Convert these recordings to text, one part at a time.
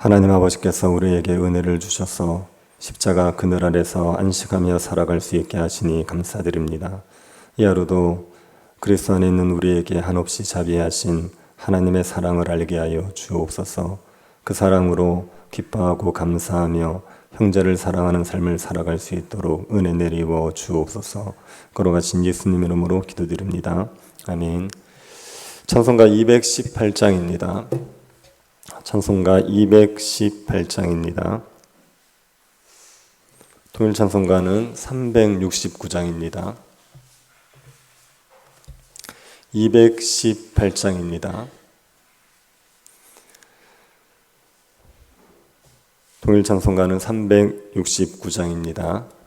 하나님 아버지께서 우리에게 은혜를 주셔서 십자가 그늘 아래서 안식하며 살아갈 수 있게 하시니 감사드립니다. 이 하루도 그리스도 안에 있는 우리에게 한없이 자비하신 하나님의 사랑을 알게 하여 주옵소서. 그 사랑으로 기뻐하고 감사하며 형제를 사랑하는 삶을 살아갈 수 있도록 은혜 내리워 주옵소서. 걸어가신 예수님 이름으로 기도드립니다. 아멘. 찬송가 218장입니다. 찬송가 218장입니다. 통일 찬송가는 369장입니다. 218장입니다. 통일 찬송가는 369장입니다.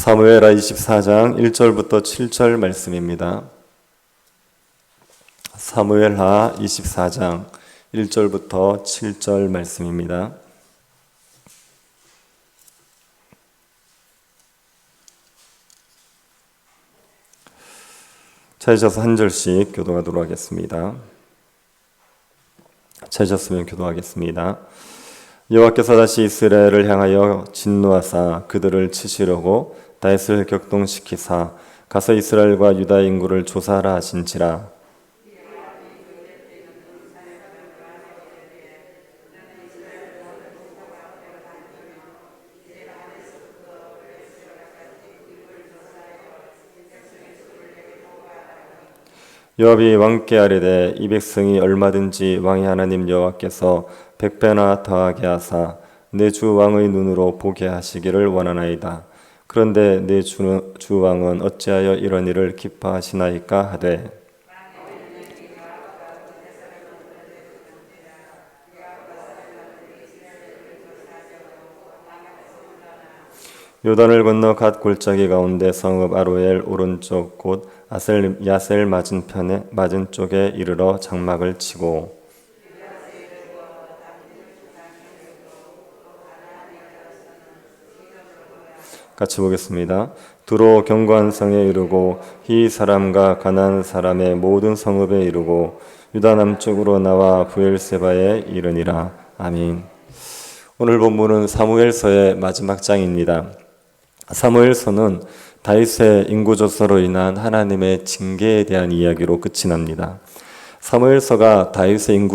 사무엘하 24장 1절부터 7절 말씀입니다. 사무엘하 24장 1절부터 7절 말씀입니다. 찾으셔서 한 절씩 교도하도록 하겠습니다. 찾으셨으면 교도하겠습니다. 여호와께서 다시 이스라엘을 향하여 진노하사 그들을 치시려고 다윗을 격동시키사 가서 이스라엘과 유다 인구를 조사하라 하신지라. 요압이 왕께 아뢰되 이 백성이 얼마든지 왕의 하나님 여호와께서 100배나 더하게 하사 내 주 왕의 눈으로 보게 하시기를 원하나이다. 그런데 내 주 왕은 어찌하여 이런 일을 기뻐하시나이까 하되 요단을 건너 갓 골짜기 가운데 성읍 아로엘 오른쪽 곧 야셀 맞은 쪽에 이르러 장막을 치고 같이 보겠습니다. 두로 견고한 성에 이르고 히 사람과 가나안 사람의 모든 성읍에 이르고 유다 남쪽으로 나와 브엘세바에 이르니라. 아멘. 오늘 본문은 사무엘서의 마지막 장입니다. 사무엘서는 다윗의 인구조사로 인한 하나님의 징계에 대한 이야기로 끝이 납니다. 사무엘서가 다윗의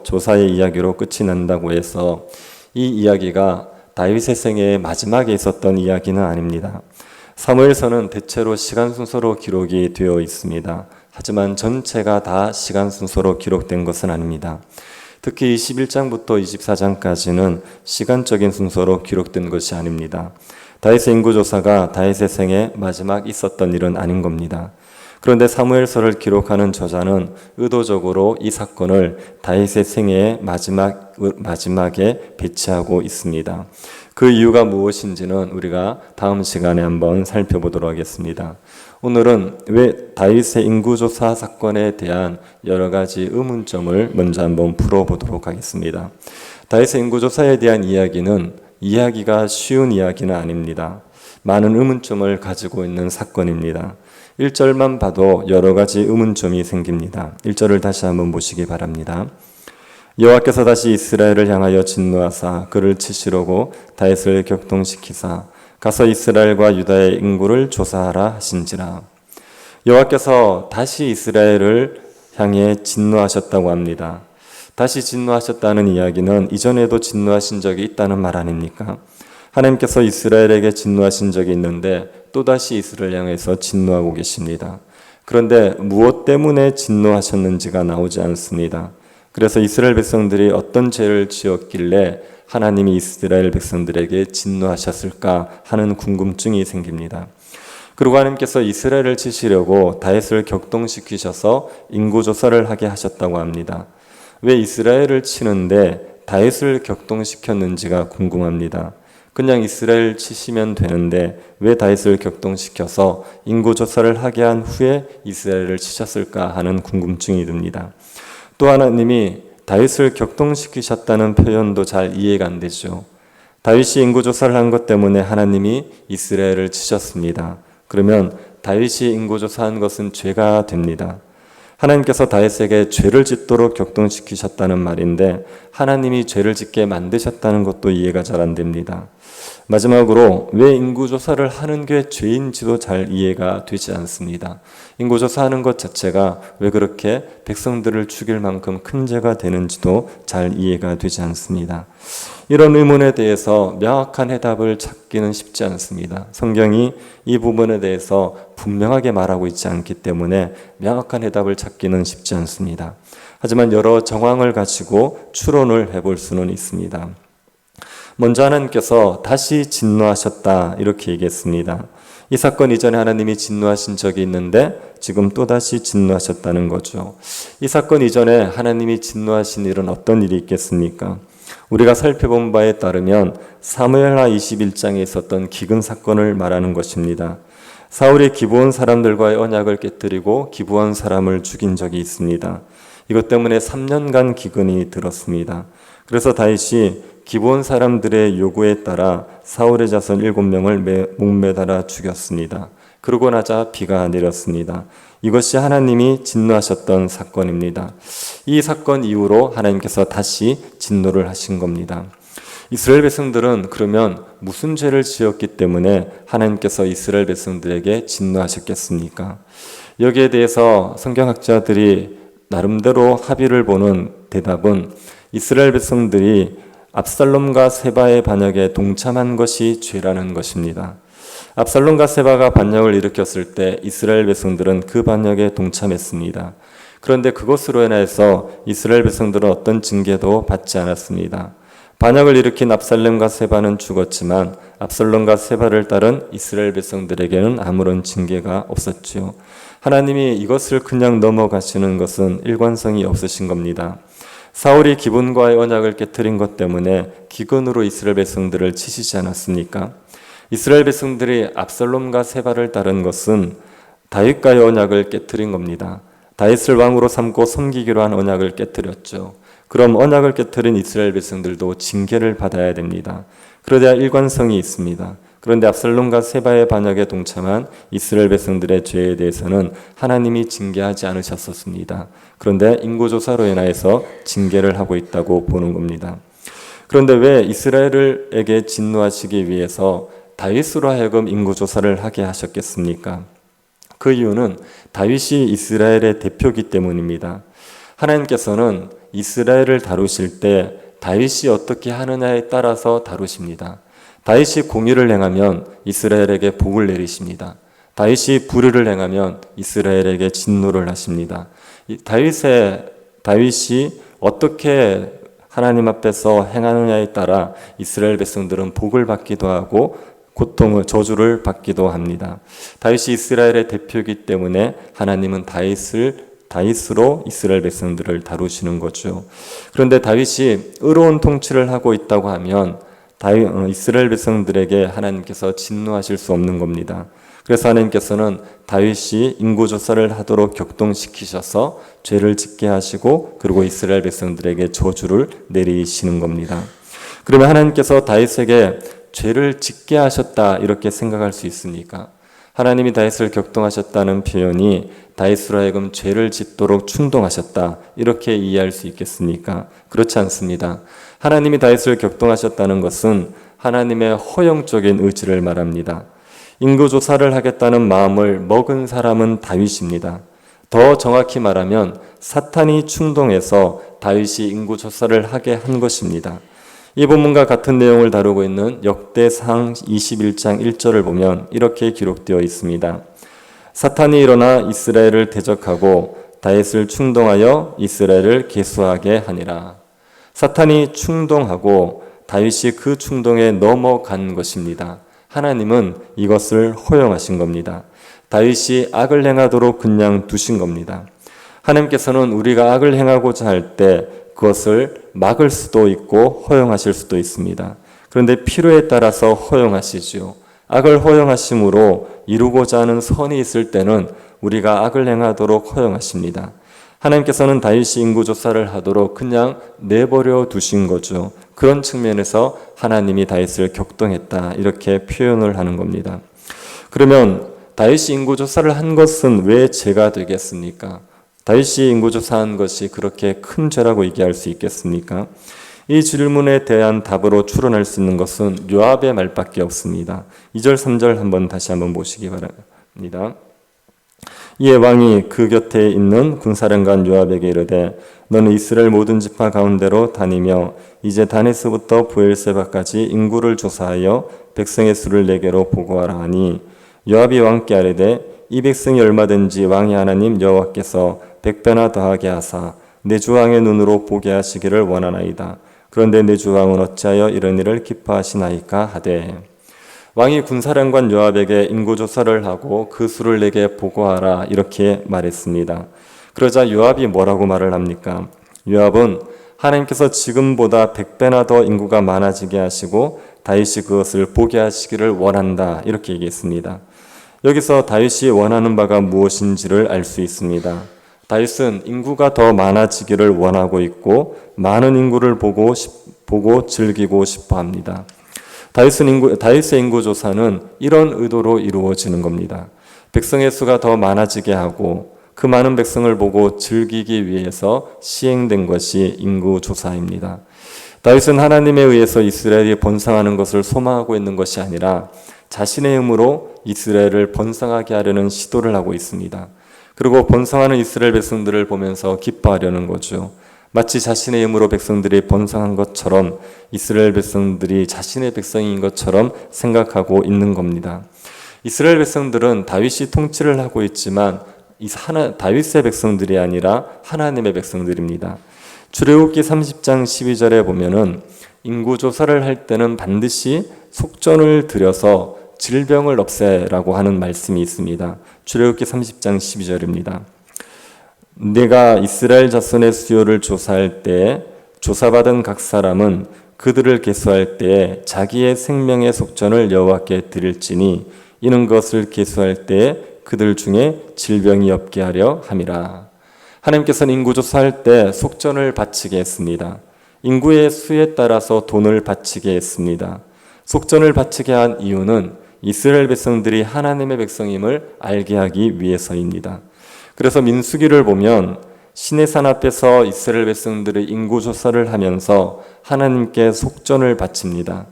조사의 이야기로 끝이 난다고 해서 이 이야기가 다윗의 생애의 마지막에 있었던 이야기는 아닙니다. 사무엘서는 대체로 시간 순서로 기록이 되어 있습니다. 하지만 전체가 다 시간 순서로 기록된 것은 아닙니다. 특히 21장부터 24장까지는 시간적인 순서로 기록된 것이 아닙니다. 다윗의 인구조사가 다윗의 생애 마지막 있었던 일은 아닌 겁니다. 그런데 사무엘서를 기록하는 저자는 의도적으로 이 사건을 다윗의 생애의 마지막에 배치하고 있습니다. 그 이유가 무엇인지는 우리가 다음 시간에 한번 살펴보도록 하겠습니다. 오늘은 왜 다윗의 인구조사 사건에 대한 여러 가지 의문점을 먼저 한번 풀어보도록 하겠습니다. 다윗의 인구조사에 대한 이야기가 쉬운 이야기는 아닙니다. 많은 의문점을 가지고 있는 사건입니다. 1절만 봐도 여러 가지 의문점이 생깁니다. 1절을 다시 한번 보시기 바랍니다. 여호와께서 다시 이스라엘을 향하여 진노하사 그를 치시려고 다윗을 격동시키사 가서 이스라엘과 유다의 인구를 조사하라 하신지라. 여호와께서 다시 이스라엘을 향해 진노하셨다고 합니다. 다시 진노하셨다는 이야기는 이전에도 진노하신 적이 있다는 말 아닙니까? 하나님께서 이스라엘에게 진노하신 적이 있는데 또다시 이스라엘 향해서 진노하고 계십니다. 그런데 무엇 때문에 진노하셨는지가 나오지 않습니다. 그래서 이스라엘 백성들이 어떤 죄를 지었길래 하나님이 이스라엘 백성들에게 진노하셨을까 하는 궁금증이 생깁니다. 그리고 하나님께서 이스라엘을 치시려고 다윗을 격동시키셔서 인구조사를 하게 하셨다고 합니다. 왜 이스라엘을 치는데 다윗을 격동시켰는지가 궁금합니다. 그냥 이스라엘 치시면 되는데 왜 다윗을 격동시켜서 인구조사를 하게 한 후에 이스라엘을 치셨을까 하는 궁금증이 듭니다. 또 하나님이 다윗을 격동시키셨다는 표현도 잘 이해가 안 되죠. 다윗이 인구조사를 한 것 때문에 하나님이 이스라엘을 치셨습니다. 그러면 다윗이 인구조사한 것은 죄가 됩니다. 하나님께서 다윗에게 죄를 짓도록 격동시키셨다는 말인데 하나님이 죄를 짓게 만드셨다는 것도 이해가 잘 안 됩니다. 마지막으로 왜 인구조사를 하는 게 죄인지도 잘 이해가 되지 않습니다. 인구조사하는 것 자체가 왜 그렇게 백성들을 죽일 만큼 큰 죄가 되는지도 잘 이해가 되지 않습니다. 이런 의문에 대해서 명확한 해답을 찾기는 쉽지 않습니다. 성경이 이 부분에 대해서 분명하게 말하고 있지 않기 때문에 명확한 해답을 찾기는 쉽지 않습니다. 하지만 여러 정황을 가지고 추론을 해볼 수는 있습니다. 먼저 하나님께서 다시 진노하셨다 이렇게 얘기했습니다. 이 사건 이전에 하나님이 진노하신 적이 있는데 지금 또다시 진노하셨다는 거죠. 이 사건 이전에 하나님이 진노하신 일은 어떤 일이 있겠습니까? 우리가 살펴본 바에 따르면 사무엘하 21장에 있었던 기근 사건을 말하는 것입니다. 사울이 기브온 사람들과의 언약을 깨뜨리고 기브온 사람을 죽인 적이 있습니다. 이것 때문에 3년간 기근이 들었습니다. 그래서 다윗이 기브온 사람들의 요구에 따라 사울의 자손 7명을 목매달아 죽였습니다. 그러고 나자 비가 내렸습니다. 이것이 하나님이 진노하셨던 사건입니다. 이 사건 이후로 하나님께서 다시 진노를 하신 겁니다. 이스라엘 백성들은 그러면 무슨 죄를 지었기 때문에 하나님께서 이스라엘 백성들에게 진노하셨겠습니까? 여기에 대해서 성경학자들이 나름대로 합의를 보는 대답은 이스라엘 백성들이 압살롬과 세바의 반역에 동참한 것이 죄라는 것입니다. 압살롬과 세바가 반역을 일으켰을 때 이스라엘 백성들은 그 반역에 동참했습니다. 그런데 그것으로 인해서 이스라엘 백성들은 어떤 징계도 받지 않았습니다. 반역을 일으킨 압살롬과 세바는 죽었지만 압살롬과 세바를 따른 이스라엘 백성들에게는 아무런 징계가 없었지요. 하나님이 이것을 그냥 넘어가시는 것은 일관성이 없으신 겁니다. 사울이 기브온과의 언약을 깨뜨린 것 때문에 기근으로 이스라엘 백성들을 치시지 않았습니까? 이스라엘 백성들이 압살롬과 세바를 따른 것은 다윗과의 언약을 깨뜨린 겁니다. 다윗을 왕으로 삼고 섬기기로 한 언약을 깨뜨렸죠. 그럼 언약을 깨뜨린 이스라엘 백성들도 징계를 받아야 됩니다. 그러자 일관성이 있습니다. 그런데 압살롬과 세바의 반역에 동참한 이스라엘 백성들의 죄에 대해서는 하나님이 징계하지 않으셨었습니다. 그런데 인구조사로 인하여서 징계를 하고 있다고 보는 겁니다. 그런데 왜 이스라엘에게 진노하시기 위해서 다윗으로 하여금 인구조사를 하게 하셨겠습니까? 그 이유는 다윗이 이스라엘의 대표이기 때문입니다. 하나님께서는 이스라엘을 다루실 때 다윗이 어떻게 하느냐에 따라서 다루십니다. 다윗이 공의를 행하면 이스라엘에게 복을 내리십니다. 다윗이 불의를 행하면 이스라엘에게 진노를 하십니다. 다윗이 어떻게 하나님 앞에서 행하느냐에 따라 이스라엘 백성들은 복을 받기도 하고 저주를 받기도 합니다. 다윗이 이스라엘의 대표이기 때문에 하나님은 다윗으로 이스라엘 백성들을 다루시는 거죠. 그런데 다윗이 의로운 통치를 하고 있다고 하면 이스라엘 백성들에게 하나님께서 진노하실 수 없는 겁니다. 그래서 하나님께서는 다윗이 인구조사를 하도록 격동시키셔서 죄를 짓게 하시고 그리고 이스라엘 백성들에게 저주를 내리시는 겁니다. 그러면 하나님께서 다윗에게 죄를 짓게 하셨다 이렇게 생각할 수 있습니까? 하나님이 다윗을 격동하셨다는 표현이 다윗으로 하여금 죄를 짓도록 충동하셨다 이렇게 이해할 수 있겠습니까? 그렇지 않습니다. 하나님이 다윗을 격동하셨다는 것은 하나님의 허용적인 의지를 말합니다. 인구조사를 하겠다는 마음을 먹은 사람은 다윗입니다. 더 정확히 말하면 사탄이 충동해서 다윗이 인구조사를 하게 한 것입니다. 이 본문과 같은 내용을 다루고 있는 역대상 21장 1절을 보면 이렇게 기록되어 있습니다. 사탄이 일어나 이스라엘을 대적하고 다윗을 충동하여 이스라엘을 계수하게 하니라. 사탄이 충동하고 다윗이 그 충동에 넘어간 것입니다. 하나님은 이것을 허용하신 겁니다. 다윗이 악을 행하도록 그냥 두신 겁니다. 하나님께서는 우리가 악을 행하고자 할 때 그것을 막을 수도 있고 허용하실 수도 있습니다. 그런데 필요에 따라서 허용하시지요. 악을 허용하심으로 이루고자 하는 선이 있을 때는 우리가 악을 행하도록 허용하십니다. 하나님께서는 다윗이 인구조사를 하도록 그냥 내버려 두신 거죠. 그런 측면에서 하나님이 다윗을 격동했다 이렇게 표현을 하는 겁니다. 그러면 다윗이 인구조사를 한 것은 왜 죄가 되겠습니까? 다윗이 인구조사한 것이 그렇게 큰 죄라고 얘기할 수 있겠습니까? 이 질문에 대한 답으로 추론할 수 있는 것은 요압의 말밖에 없습니다. 2절 3절 다시 한번 보시기 바랍니다. 이에 왕이 그 곁에 있는 군사령관 요압에게 이르되 너는 이스라엘 모든 지파 가운데로 다니며 이제 다네스부터 브엘세바까지 인구를 조사하여 백성의 수를 내게로 보고하라 하니 요압이 왕께 아뢰되 이 백성이 얼마든지 왕이 하나님 여호와께서 100배나 더하게 하사 내 주왕의 눈으로 보게 하시기를 원하나이다. 그런데 내 주왕은 어찌하여 이런 일을 기뻐하시나이까 하되 왕이 군사령관 요압에게 인구조사를 하고 그 수를 내게 보고하라 이렇게 말했습니다. 그러자 요압이 뭐라고 말을 합니까? 요압은 하나님께서 지금보다 100배나 더 인구가 많아지게 하시고 다윗이 그것을 보게 하시기를 원한다 이렇게 얘기했습니다. 여기서 다윗이 원하는 바가 무엇인지를 알 수 있습니다. 다윗은 인구가 더 많아지기를 원하고 있고 많은 인구를 보고 즐기고 싶어 합니다. 다윗의 인구조사는 이런 의도로 이루어지는 겁니다. 백성의 수가 더 많아지게 하고 그 많은 백성을 보고 즐기기 위해서 시행된 것이 인구조사입니다. 다윗은 하나님에 의해서 이스라엘이 번성하는 것을 소망하고 있는 것이 아니라 자신의 힘으로 이스라엘을 번성하게 하려는 시도를 하고 있습니다. 그리고 번성하는 이스라엘 백성들을 보면서 기뻐하려는 거죠. 마치 자신의 힘으로 백성들이 번성한 것처럼 이스라엘 백성들이 자신의 백성인 것처럼 생각하고 있는 겁니다. 이스라엘 백성들은 다윗이 통치를 하고 있지만 다윗의 백성들이 아니라 하나님의 백성들입니다. 출애굽기 30장 12절에 보면은 인구조사를 할 때는 반드시 속전을 들여서 질병을 없애라고 하는 말씀이 있습니다. 출애굽기 30장 12절입니다. 내가 이스라엘 자손의 수요를 조사할 때 조사받은 각 사람은 그들을 계수할 때 자기의 생명의 속전을 여호와께 드릴지니 이는 것을 계수할 때 그들 중에 질병이 없게 하려 함이라. 하나님께서는 인구조사할 때 속전을 바치게 했습니다. 인구의 수에 따라서 돈을 바치게 했습니다. 속전을 바치게 한 이유는 이스라엘 백성들이 하나님의 백성임을 알게 하기 위해서입니다. 그래서 민수기를 보면 시내산 앞에서 이스라엘 백성들의 인구조사를 하면서 하나님께 속전을 바칩니다.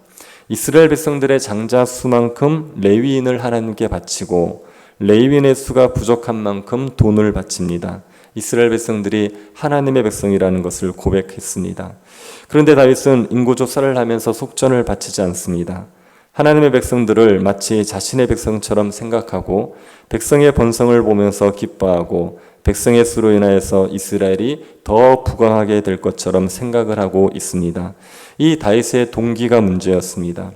이스라엘 백성들의 장자 수만큼 레위인을 하나님께 바치고 레위인의 수가 부족한 만큼 돈을 바칩니다. 이스라엘 백성들이 하나님의 백성이라는 것을 고백했습니다. 그런데 다윗은 인구조사를 하면서 속전을 바치지 않습니다. 하나님의 백성들을 마치 자신의 백성처럼 생각하고 백성의 번성을 보면서 기뻐하고 백성의 수로 인하여서 이스라엘이 더 부강하게 될 것처럼 생각을 하고 있습니다. 이 다윗의 동기가 문제였습니다.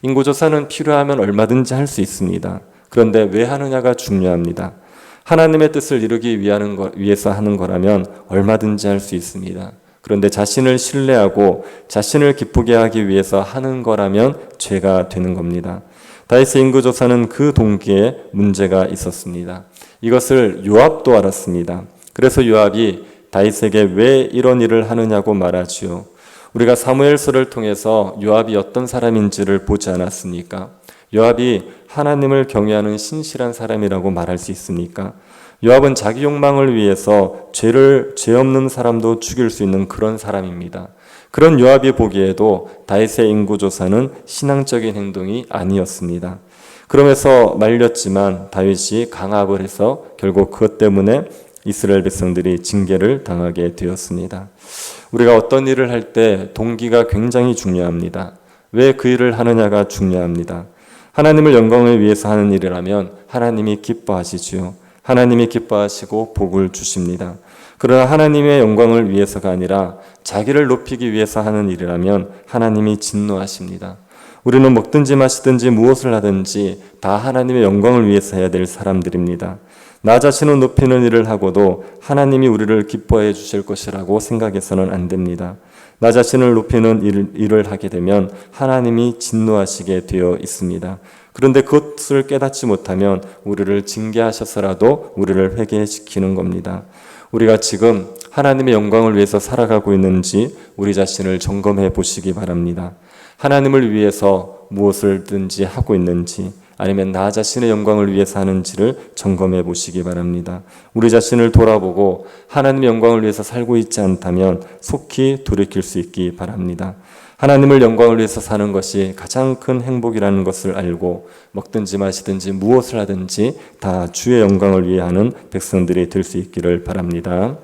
인구조사는 필요하면 얼마든지 할 수 있습니다. 그런데 왜 하느냐가 중요합니다. 하나님의 뜻을 이루기 위해서 하는 거라면 얼마든지 할 수 있습니다. 그런데 자신을 신뢰하고 자신을 기쁘게 하기 위해서 하는 거라면 죄가 되는 겁니다. 다윗의 인구조사는 그 동기에 문제가 있었습니다. 이것을 요압도 알았습니다. 그래서 요압이 다윗에게 왜 이런 일을 하느냐고 말하지요. 우리가 사무엘서를 통해서 요압이 어떤 사람인지를 보지 않았습니까? 요압이 하나님을 경외하는 신실한 사람이라고 말할 수 있습니까? 요압은 자기 욕망을 위해서 죄 없는 사람도 죽일 수 있는 그런 사람입니다. 그런 요압이 보기에도 다윗의 인구조사는 신앙적인 행동이 아니었습니다. 그러면서 말렸지만 다윗이 강압을 해서 결국 그것 때문에 이스라엘 백성들이 징계를 당하게 되었습니다. 우리가 어떤 일을 할 때 동기가 굉장히 중요합니다. 왜 그 일을 하느냐가 중요합니다. 하나님을 영광을 위해서 하는 일이라면 하나님이 기뻐하시지요. 하나님이 기뻐하시고 복을 주십니다. 그러나 하나님의 영광을 위해서가 아니라 자기를 높이기 위해서 하는 일이라면 하나님이 진노하십니다. 우리는 먹든지 마시든지 무엇을 하든지 다 하나님의 영광을 위해서 해야 될 사람들입니다. 나 자신을 높이는 일을 하고도 하나님이 우리를 기뻐해 주실 것이라고 생각해서는 안 됩니다. 나 자신을 높이는 일을 하게 되면 하나님이 진노하시게 되어 있습니다. 그런데 그것을 깨닫지 못하면 우리를 징계하셔서라도 우리를 회개시키는 겁니다. 우리가 지금 하나님의 영광을 위해서 살아가고 있는지 우리 자신을 점검해 보시기 바랍니다. 하나님을 위해서 무엇을든지 하고 있는지 아니면 나 자신의 영광을 위해서 하는지를 점검해 보시기 바랍니다. 우리 자신을 돌아보고 하나님의 영광을 위해서 살고 있지 않다면 속히 돌이킬 수 있기 바랍니다. 하나님을 영광을 위해서 사는 것이 가장 큰 행복이라는 것을 알고 먹든지 마시든지 무엇을 하든지 다 주의 영광을 위해 하는 백성들이 될 수 있기를 바랍니다.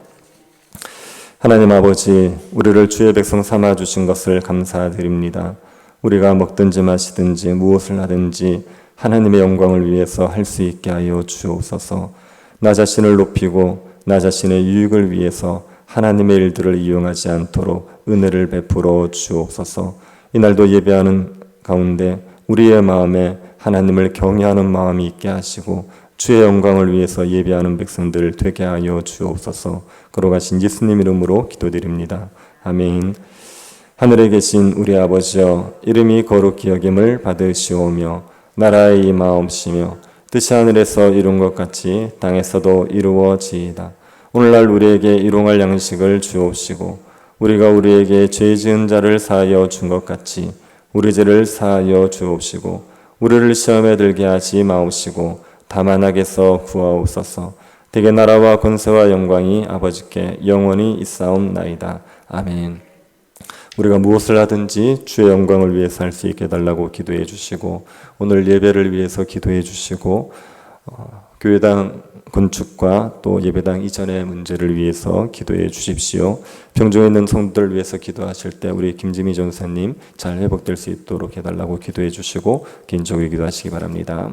하나님 아버지, 우리를 주의 백성 삼아 주신 것을 감사드립니다. 우리가 먹든지 마시든지 무엇을 하든지 하나님의 영광을 위해서 할 수 있게 하여 주옵소서. 나 자신을 높이고 나 자신의 유익을 위해서 하나님의 일들을 이용하지 않도록 은혜를 베풀어 주옵소서. 이날도 예배하는 가운데 우리의 마음에 하나님을 경외하는 마음이 있게 하시고 주의 영광을 위해서 예배하는 백성들 되게 하여 주옵소서. 걸어가신 예수님 이름으로 기도드립니다. 아멘. 하늘에 계신 우리 아버지여, 이름이 거룩히 여김을 받으시오며 나라의 임하옵시며 뜻이 하늘에서 이룬 것 같이 땅에서도 이루어지이다. 오늘날 우리에게 일용할 양식을 주옵시고 우리가 우리에게 죄 지은 자를 사하여 준 것 같이 우리 죄를 사하여 주옵시고 우리를 시험에 들게 하지 마옵시고 다만 악에서 구하옵소서. 대개 나라와 권세와 영광이 아버지께 영원히 있사옵나이다. 아멘. 우리가 무엇을 하든지 주의 영광을 위해서 할 수 있게 해달라고 기도해 주시고 오늘 예배를 위해서 기도해 주시고 교회당 건축과 또 예배당 이전의 문제를 위해서 기도해 주십시오. 병중에 있는 성도들을 위해서 기도하실 때 우리 김지미 전사님 잘 회복될 수 있도록 해달라고 기도해 주시고 개인적으로 기도하시기 바랍니다.